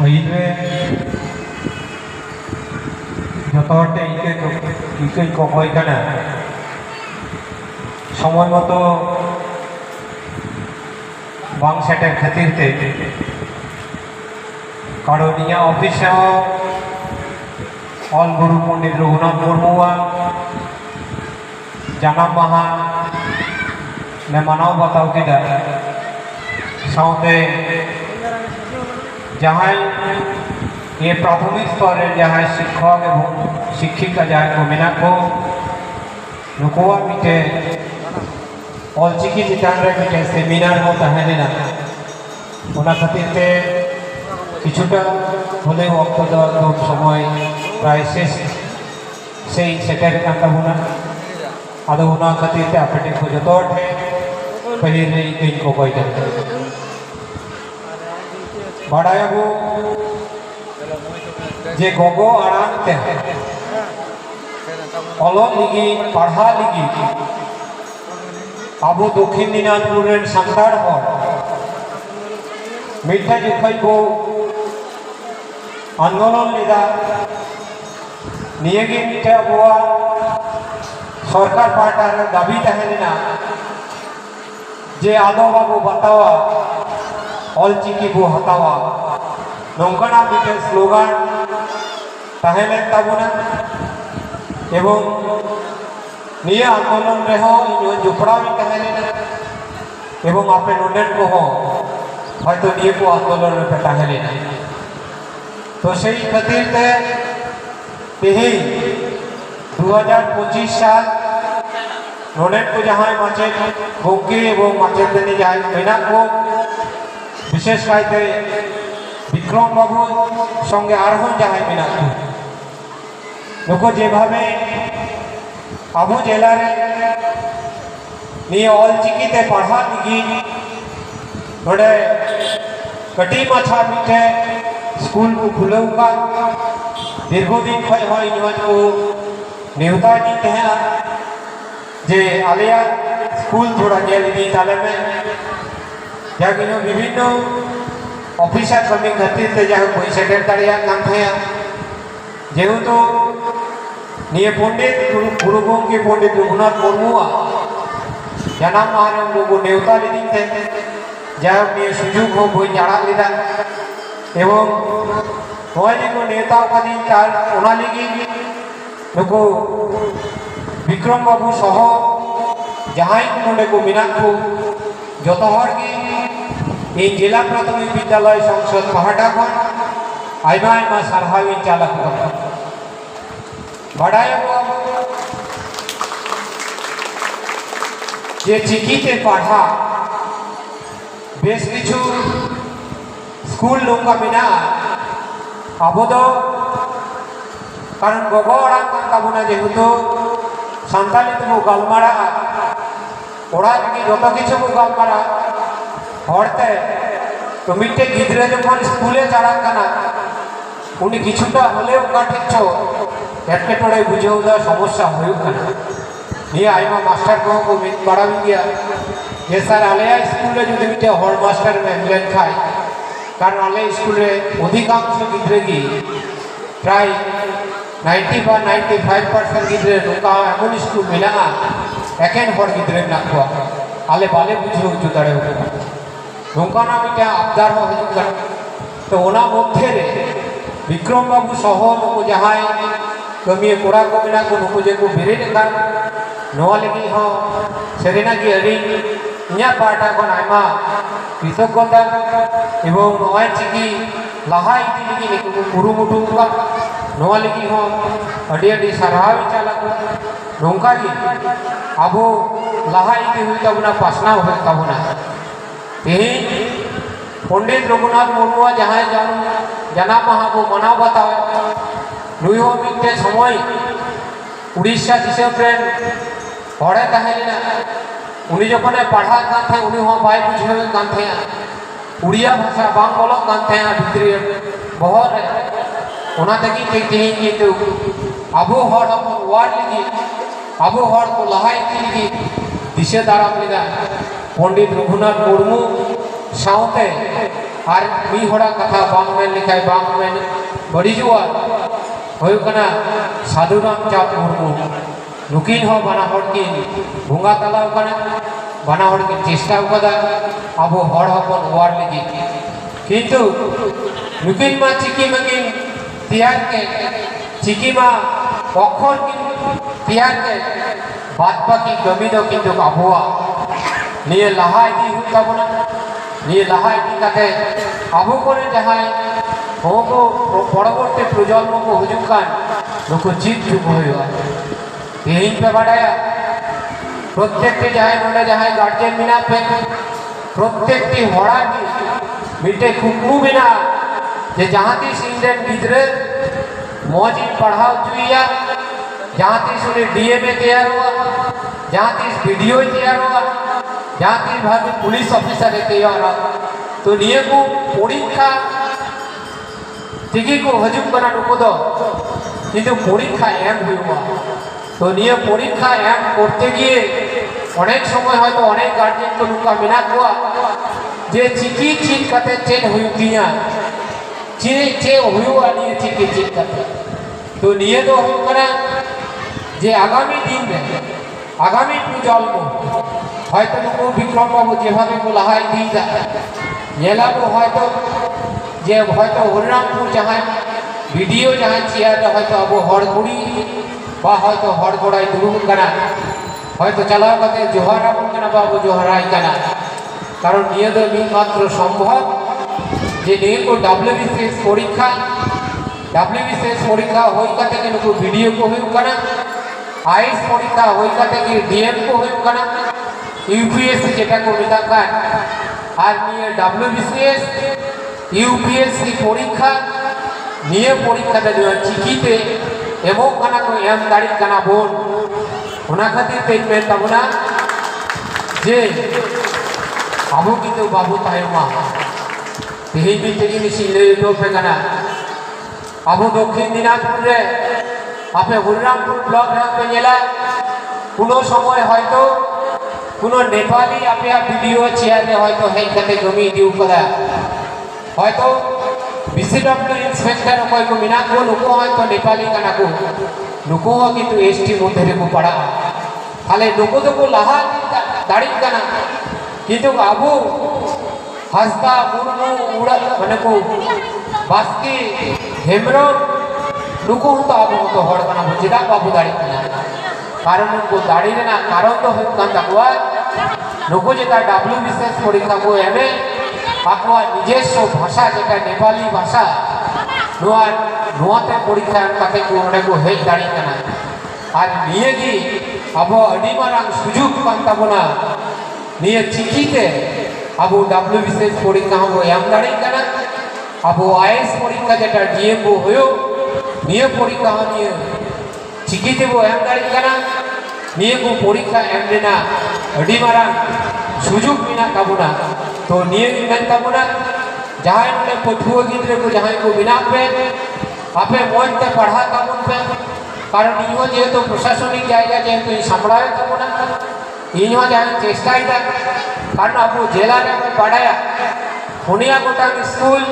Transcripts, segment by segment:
पहिल जो इके कमायना समय मतो बांग सेटर खातिर कारण इन ऑफिस ऑल गुरु पंडित रघुनाथ मुर्मुआ जानाम माहा ने मानव बताव किदा साउते जहाँ ये प्राथमिक स्तर जहाँ शिक्षक एवं शिक्षिका जहाँ को मेना को नुकुआ मिटे ऑलचिकी चितान रे मिटे सेमिनार हो तहलेना उना खातिर ते किछुटा होले वक्त दो समय प्राय शेष से सेटर कांता बुना आदो उना खातिर ते आपटे को जतोट पहिल रे इन को कोई बाड़ाया वो जे गोगो आराम ते अलग लिगी पढ़ा लिगी अब दक्षिण दिनाजपुर सान्ताड़ हर मिठा जुखाई को आंदोलन लेदा नियगे मिठा बुआ सरकार पार्टार दाबी तहलेना जे आदो बाबू बतावा ऑलचिकी बो हतावा नौकाना मिटे स्लोगान तहलेन ताबुना एवं निये आंदोलन रेहो इन जुपड़ावी तहलेना एवं आपे नोडेन को हो हयतो निये को आंदोलन रे तहलेना तो सेई खातिर ते तेही 2025 साल नोडेन को जहां माचेत गोंके एवं माचेतनी जहां मेना को विशेष कायते विक्रम बाबू संगे आरोहण जहां मेना को नुको जे भावे आबू जिला रे निये ऑलचिकीते पढ़ा लगी नोडे कटी माछा मिटे स्कूल को खुलौ का दीर्घदिन खय होय निवाज को नेवता दी तहना जे आलिया स्कूल थोड़ा जेल दी ताले में जागिनो विभिन्न ऑफिसर कमी खातिर ते जहाँ कोई सेटर दाड़िया काम थया जेहेतु निये पंडित गुरु गोंके पंडित रघुनाथ मुर्मुआ जानाम माहाने को नेवता लीदी थे जहाँ निये सुजुग हो बोई जाड़ा लीदा एवं नोई को नेता का दिन तार ओना लिगी नुको विक्रम बाबू सह जहाँ नोडे को मिना को जत हर की इन जिला प्राथमिक विद्यालय संसद पहाटा खन आयमा आयमा सारहावी चालक बाड़ाया जे चिकीते पढ़ा बेस किछु स्कूल नौका मिना आबो दो कारण गोगो आड़ांग कान ताबुना जेहेतु सान्ताली तो गलमारा ओड़ा की जत किछु को गलमारा हरते तो मिट्टे गिद्रे जखन स्कूले चाड़ा काना उनी किछुटा हलेओ काटिछो एटकेटोड़े बुझेओ दा समस्या हुयुग काना निये आयमा मास्टर को मित बाड़ाबी गया जे सर आलेया स्कूले जुदि मिट्टे हर मास्टर में मिलेन खाय कारण आले स्कूले अधिकांश गिद्रे की प्राय 90 বা 95% गिद्रे नौका एमन स्कूल मेना एकेन हर गिद्रे ना को आले बाले बुझे उच्च दाड़े नौकाना मिटे आबदार हो हजु तो ओना मध्य रे विक्रम बाबू सह नुकु जहां कमी कोड़ा को मेना को नुकु जे को बेरेद कान नोआ लगी हो सेरेना की अड़ी इन्या पार्टा कोन आयमा कृतज्ञता एवं नोआ चिकी लाहा इदी लगी निकु कुरुमुटु का नोआ लगी हो अड़ी अड़ी सारावी चाला को नौका की आबो लाहा इदी हुई तबना पासना हो तबना पंडित रघुनाथ मुर्मुआ जहाँ जाना महा को मना बताओ नुई हो मिट्टे समय उड़ीसा दिसम रेन हड़े तहलेना उनी जखने पढ़ा कान थे उनी हो बाय बुझे कान थे उड़िया भाषा बांग बोलक कान थे भितरी बहर ओना तकी ते तेही कितु आबो हर अपन वार्ड लगी आबो हर को लहाई लगी दिशे दाराम लेदा पंडित रघुनाथ मुर्मू साउते और मी होड़ा कथा बांग में लिखाई बांग में बड़ी जुआ होयुकना साधु रामचाँद मुर्मू नुकिन हो बना हड़ की भूंगा तलाव कना बना हड़ की चेष्टा कदा अब हड़ हपन वार लगी किंतु नुकिन मा चिकी मकिन तियार के चिकी मा अक्षर की तियार के बात बाकी कमी दो किंतु अबुआ निये लहा इदी हुता बना निये लहा इदी कते अबु करे जहां होको परवर्ती प्रजन्म को हुजुकान नुको जीत जुग होया तेहिन पे बाडाया प्रत्येकटी जहां नोडे जहां गार्जियन मिना पे प्रत्येकटी होड़ा की मिटे खुकमु बिना जे जहां ती सिंडेन गिदरे मौजी पढ़ाओ जुइया जहां ती सुने डीएमए तैयार हुआ जहां ती वीडियो तैयार हुआ जहां ती भाभी पुलिस ऑफिसर तैयार हुआ तो निये को परीक्षा टिकी को हजूम कना नुको दो किंतु परीक्षा एम हुआ तो निये परीक्षा एम करते गिए अनेक समय হয়তো अनेक गार्जियन को नुका मिना हुआ जे चिकी चीज कते चेन हुइया चे चे हुआ निये चिकी चीज कते तो निये दो हुई कना जे आगामी दिन में आगामी प्रजन्म হয়তো নুকু বিক্রম বাবু যেভাবে লাহাই দিদা নেলাবো হয়তো যে হয়তো হরিরামপুর जहां ভিডিও जहां চেয়ারে হয়তো আবো হড়গুড়ি বা হয়তো হড়গড়াই দুরুম কানা হয়তো চালাও কাতে জোহারা বলকানা বাবু জোহারাই কানা কারণ নিয়ে তো মাত্র সম্ভব যে নিয়ে को डब्ल्यूबीसीएस পরীক্ষা डब्ल्यूबीसीएस পরীক্ষা হই কাতে নুকু ভিডিও को हुई কানা आईएएस পরীক্ষা হই কাতে কি डीएम को हुई কানা यूपीएससी যেটা को মেতা কান আর নিয়ে डब्ल्यूबीसीएस यूपीएससी परीक्षा निये परीक्षा दिया चिकीते एमो कना को एम दाड़ी कना बोल ओना खातिर ते में तबना जे आबो कितो बाबू तायमा तेही भी तेगी मिसिले तो पे कना आबो दक्षिण दिनाजपुर रे आपे हरिरामपुर ब्लॉक रे पे गेला कोनो समय হয়তো कोनो नेपाली आपे वीडियो शेयर रे হয়তো হেই কাতে জমি দিউ করা হয়তো बीसीडब्ल्यू इंस्पेक्टर कोई को मिना को नुको हयतो नेपाली कना को नुको किंतु एसटी मध्य को पड़ा खाले नुको तो को लाहा दाड़ी कना किंतु आबू हस्ता मुर्मू उड़ा माने को बास्की हेमरो नुको तो आबू तो हड़ कना बुझिदा बाबू दाड़ी कना कारण को दाड़ी ना कारण तो हो कान तकवा नुको जेता डब्ल्यूबीसीएस परीक्षा को एमे आकवा निजेस्व भाषा जेटा नेपाली भाषा नोआ नोआते परीक्षा काते को ओडे को हेज दाड़ी कना आर निये गी अब अडी मारांग सुजुग कान ताबोना निये चिकीते अब डब्ल्यूबीसीएस परीक्षा हो एम दाड़ी कना अब आईएएस परीक्षा जेटा डीएम को होयो निये परीक्षा निये चिकीते वो एम दाड़ी कना निये को परीक्षा एम देना अडी मारांग सुजुग बिना ताबोना तो निये में तबना जहां ने पठुआ गिद्रे को जहां को बिना पे आपे मन ते पढ़ा ताबुन पे कारण इहो जे तो प्रशासनिक जायगा जे तो संभाळे तबना इहो जहां चेष्टा इदा कारण आपो जिला रे पढ़ाया पुनिया गोटा स्कूल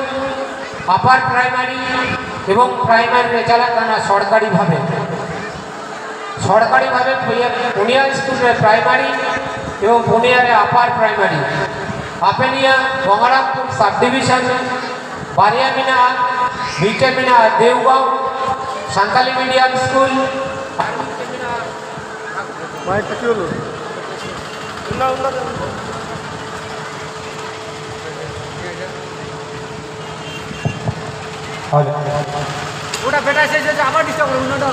अपर प्राइमरी एवं प्राइमरी रे चला काना सरकारी भावे पुनिया स्कूल रे प्राइमरी एवं पुनिया रे अपर प्राइमरी आपेनिया बंगारामपुर सब डिवीजन बारिया मिना बीटे मिना देवगांव संताली मीडियम स्कूल भाई पचोलो उन्ना उन्ना हां ओटा बेटा से जे आবার डिस्टर्ब उन्ना दो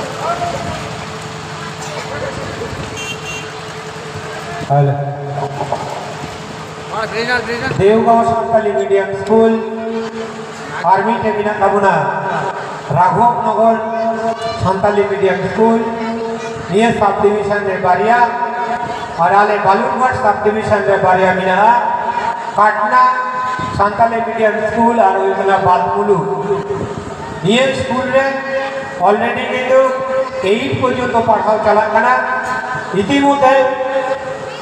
hello Deogaon Santali medium school army के बिना तबना Raghav Nagar Santali medium school near sub division रे बारिया और आले बालूरघाट सब डिवीजन रे बारिया मिना पाटना संताली मीडियम स्कूल और ओइला बातमुलु नियर स्कूल रे ऑलरेडी किंतु 8 पर्यंत पढ़ाओ चला कना इतिमध्ये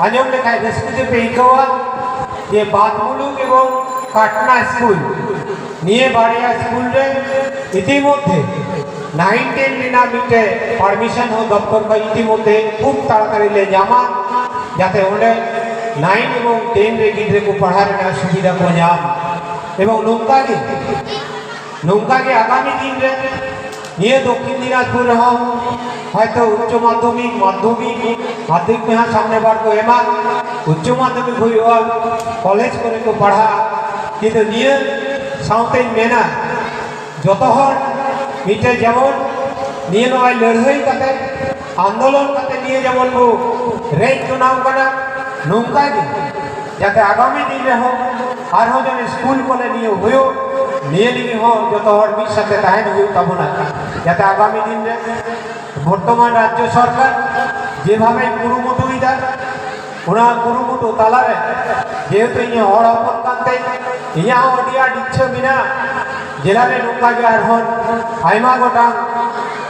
आजम लेखाय रेस्पिटे पे इकवा ये बातमुलु एवं কাটনা স্কুল নিয়ে বাড়িয়া স্কুল রে ইতিমধ্যে 9-10 দিনা মিটে পারমিশন हो দপ্তর का ইতিমধ্যে খুব তাড়াতাড়ি ले जामा যাতে ওনে 9 এবং 10 রে গিদ্রে को पढ़ार ना सुविधा को जाम এবং নৌকাকে আগামী দিন রে নিয়ে দক্ষিণ দিনাজপুর রহম হয়তো উচ্চ মাধ্যমিক माध्यमिक में हाँ सामने बार को एमा उच्च माध्यमिक हुई और कॉलेज करे को पढ़ा किंतु निये साउते मेना जतो हर मिटे जेमन निये नय लड़ाई करते आंदोलन करते निये जेमन को रेज चुनाव करा नौका गे जाते आगामी दिन रे हो आर हो जन स्कूल कोले निये हुयो निये लिगे हो जतो हर मिट साथे ताहेन हुयो तबना जाते आगामी दिन रे বর্তমান রাজ্য সরকার যেভাবে কুরুমুটুইদা ওনা কুরুমুটু তালারে যেহেতু ইয়ে হড় হপন কান্তে ইয়া অডিয়া দিচ্ছে বিনা জেলারে নৌকা যার হন আইমা গোটাং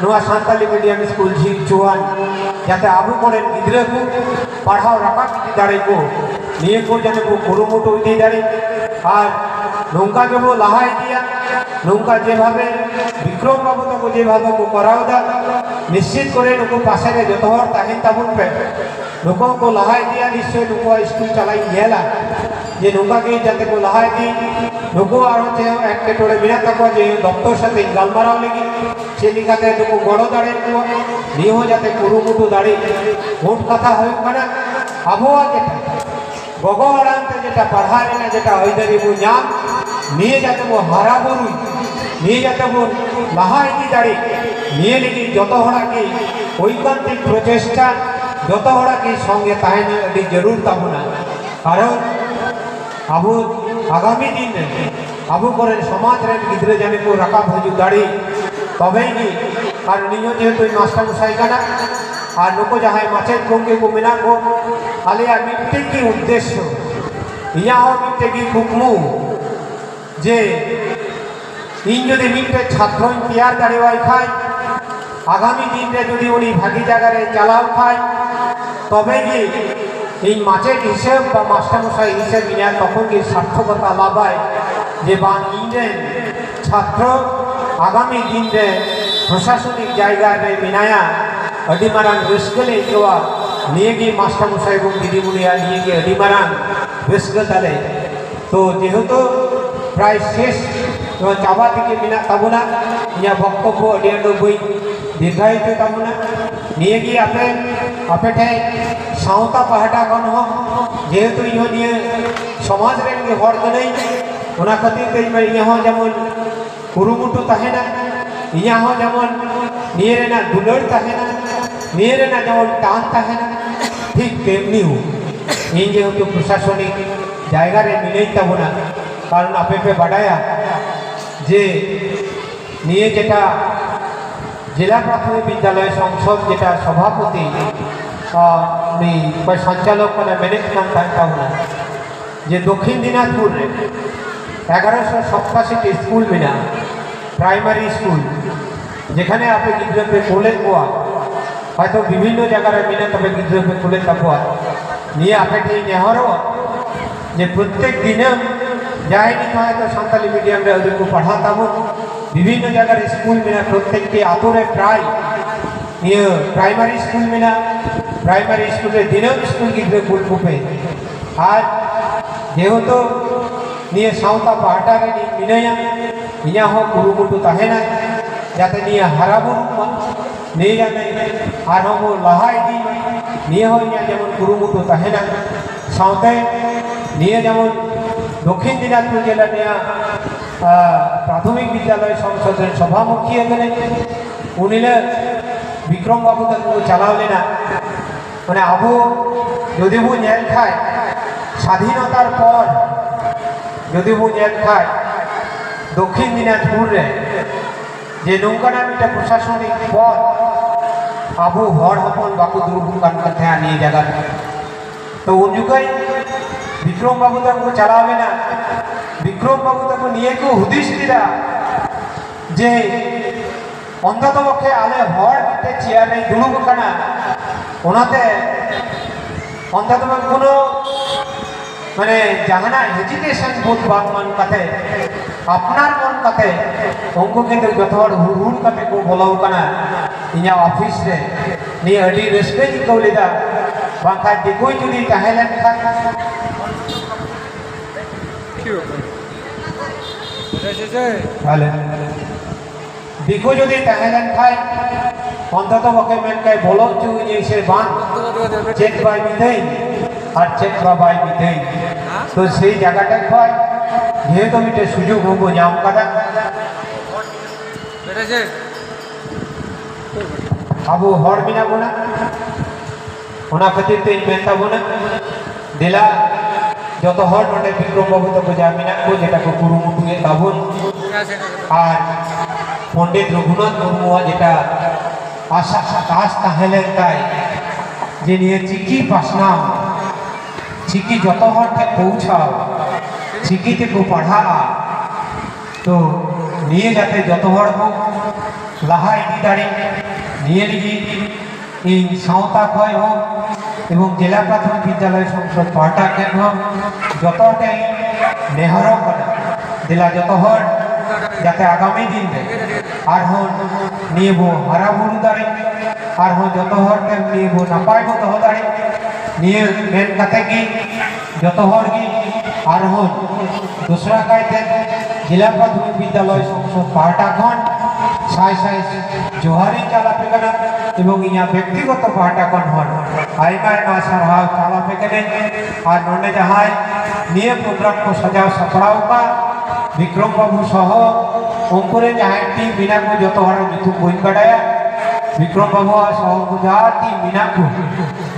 নোয়া সান্তালি মিডিয়াম স্কুল ঝিল চুয়ান যাতে আবু করেন গিদ্রে কো পড়াও রাখা দাঁড়াই কো নিয়ে কো জানে কো কুরুমুটু ইদি দাঁড়ি আর নৌকা কে বো লাহাই দিয়া নৌকা যেভাবে বিক্রম বাবু তো যেভাবে কো করাও দা निश्चित करे नुको पासे रे जतो हर ताहिन ताबुन पे नुको को लहाई दिया निश्चय नुको स्कूल चलाई गेला जे नुका के जाते को लहाई दी नुको आरो जे एक के टोड़े बिना तको जे दफ्तर साथे गालमाराव लगी से लिखाते नुको गड़ो दाड़े को नी हो जाते कुरुमुटु दाड़ी मोट कथा होय माने आबोआ जेटा गगो आरामते जेटा पढ़ारे ना जेटा हयदारी बो नाम निये जाते वो हारा बरुई निये जाते वो लहाई दी दाड़ी নিয়ে লিখি যত হড়া কি ঐকান্তিক প্রচেষ্টা যত হড়া কি সঙ্গে তাহেন আদি জরুর তাবনা কারণ আবু আগামী দিন আবু করেন সমাজ রেন গিদ্রে জানে কো রাখা ভজু দাড়ি তবেই কি আর নিয় যেহেতু মাস্টার মশাই কানা আর নুকো যাহাই মাছের গঙ্গে কো মিনা কো আলিয়া মিটে কি উদ্দেশ্য ইয়া হো মিটে কি হুকমু যে ইন যদি মিটে ছাত্র তৈয়ার দাঁড়িয়ে খায় आगामी दिन रे যদি উনি ভাগি জায়গায় চালাও খায় তবে কি এই মাছের হিসাব বা মাস্টারমশাই হিসাব নিয়ে তখন কি সার্থকতা লাভায় যে বা ইন্ডিয়ান ছাত্র আগামী দিন রে প্রশাসনিক জায়গায় মিনায়া অডিমারান রিস্কলে দেওয়া নিয়ে গিয়ে মাস্টারমশাই এবং দিদিমণিরা নিয়ে গিয়ে অডিমারান রিস্ক তালে তো যেহেতু প্রায় শেষ চাবা দিকে মিনা তাবনা ইয়া বক্তব্য অডিয়ানো বই দীর্ঘায়িত তাবনা নিয়ে গিয়ে আপেঠে সাঁওতা পাহাটা গণ হোক যেহেতু ইহ নিয়ে সমাজ রেন হর নেই ওনা খাতির ইহ যেমন কুরুমুটু তাহে না ইয়া হো যেমন নিয়ে রেনা দুলর তাহে না নিয়ে রেনা যেমন টান তাহে না ঠিক তেমনি ইন যেহেতু প্রশাসনিক জায়গায় মিলেই তাবনা কারণ আপেপে বাড়ায়া যে নিয়ে যেটা জেলা প্রাথমিক বিদ্যালয় সংসদ যেটা সভাপতি সঞ্চালক মানে ম্যানেজমেন্ট থাকতে না যে দক্ষিণ দিনাজপুর 1187টি স্কুল মিনা প্রাইমারি স্কুল যেখানে আপনি গিদ্রে কোলে কোয়া হয়তো বিভিন্ন জায়গায় মিনা তবে গিদ্রে কোলে তাকুয়া নিয়ে আপনি নেহরও যে প্রত্যেক দিনে যায়নি হয়তো সাঁওতালি মিডিয়াম রে ওদের को पढ़ाता हूँ विभिन्न जगह स्कूल में प्रत्येक के आतुरे प्राय ये प्राइमरी स्कूल में प्राइमरी स्कूल दिनम स्कूल गिद्रे कुल कुपे आज जेहेतु निये साउता पाटा रे मिनया इया हो कुरुमुटु ताहेना जाते निये हाराबुरु निये जाने आर हो लहाई दी निये हो इया जेमन कुरुमुटु ताहेना साउते निये जेमन दक्षिण दिनाजपुर जिला निया प्राथमिक विद्यालय संसद सभामुखी एखाने उनिले विक्रम बाबू तक चालावले ना मैंने आबो यदि वो नेल खाय स्वाधीनतार पर यदि वो नेल खाय दक्षिण दिनाजपुर रे जे नौकाना मिटा प्रशासनिक पद आबो हर हपन बाकू दुर्भुकान करते आनी जगह तो उन जुगाई विक्रम बाबू तक चालावले ना विक्रम बाबू तक निये को हुदिस दिला जे अंतत पक्षे आले हर मिटे चेयर रे दुड़ुब काना ओनाते अंतत कोनो মানে জাহানা হেজিটেশন বোধ बात मन कथे अपनार मन कथे उनको किंतु जतो हर हुर कथे को बोलाव कना इना ऑफिस रे नि अडी रेस्पेक्ट को लेदा बाखा दिकोई जुदी ताहेलन खान भले दिको जुदी ताहेलन खाय अंतत बके मेन काय बोलो चु से बान चेक बाय मिथेन और चेक बाय मिथेन तो সেই জায়গাটা কয় যেহেতু আমি এটা সুযোগ হবো নাম কাটা আবু হর বিনা बोना ওনা খাতির তে মেনতা बोना দিলা যত হর নটে বিক্রম বাবু তো জামিনা কো যেটা কো কুরুমুটুয়ে কাবুন আর পণ্ডিত রঘুনাথ মুর্মু যেটা আশা আকাশ তাহলেন তাই যে নিয়ে চিকি পাসনাম चिकी जो हर तक पहुँचाओ चिकी को पढ़ा तो निये जाते जो हर को लहा इदी दाड़ी निये लगी इन सावता खय हो एवं जिला प्राथमिक विद्यालय संसद पाटा के हो जोटे नेहर दिला जो हर जाते आगामी दिन में आरहन निये बो हरा बुरु दाड़ी आरहन जो हर के निये बो नपाय बो तो दाड़ी निये मेन कथे की जो हर की आरहन दूसरा कहते जिला प्राथमिक विद्यालय संसद पाटा खन साय साय जोहारी चाला पेकना एवं इना व्यक्तिगत पाटा खन हन आयमा आयमा सारहाव चाला पेकने और नोंडे जहाय निये प्रोग्राम को सजाव सपड़ाव का विक्रम बाबू सह उनकोरे जहाय टीम बिना को जो हर मिथु बइन कडाया विक्रम बाबू सह को जहां टीम बिना को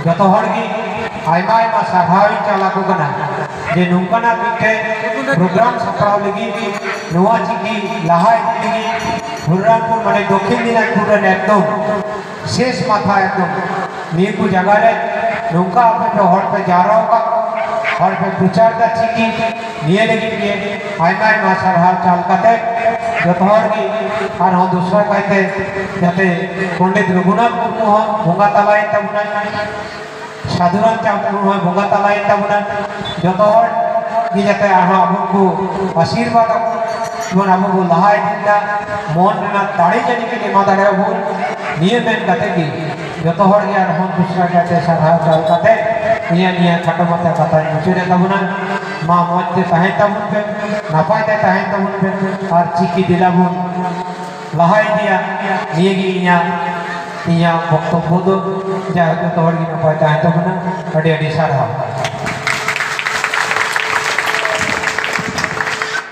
जो हर की आयमा आयमा सारहाव चाला को कना जे नुंकाना बिथे प्रोग्राम सपड़ाव लगी नोआ चिकी लाहाय लगी हुर्रामपुर माने दक्षिण दिनाजपुर एकदम शेष माथा एकदम निये को जगह रे नुंका आपे तो हर पे जाराव का हर पे प्रचार दा चिकी निये लगी के आयमा आयमा सारहाव चाल कते जो हर की और हम दूसरा कहते जाते पंडित रघुनाथ मुर्मू भोंगा तलाय तबना साधुराम चांदपुर बोंगा तलाय तबना जो हर की जाते आबो को आशीर्वाद एवं आबो को लहाय दिंदा मन ना दाड़ी जानी के निमा दाड़ा बोल निये मेन कते की जो हर के और हम दूसरा कहते साधाव चाल कते निया निया छोटो मोटा कथा मुचुरे तबना मा मौज ताहे तबन पे नपाय ते ताहे तबन पे और चिकी दिलाबुन लहाय दिया निये की इया वक्तव्य दो जा जो हर की नपाय ताहे तबना अडी अडी सारा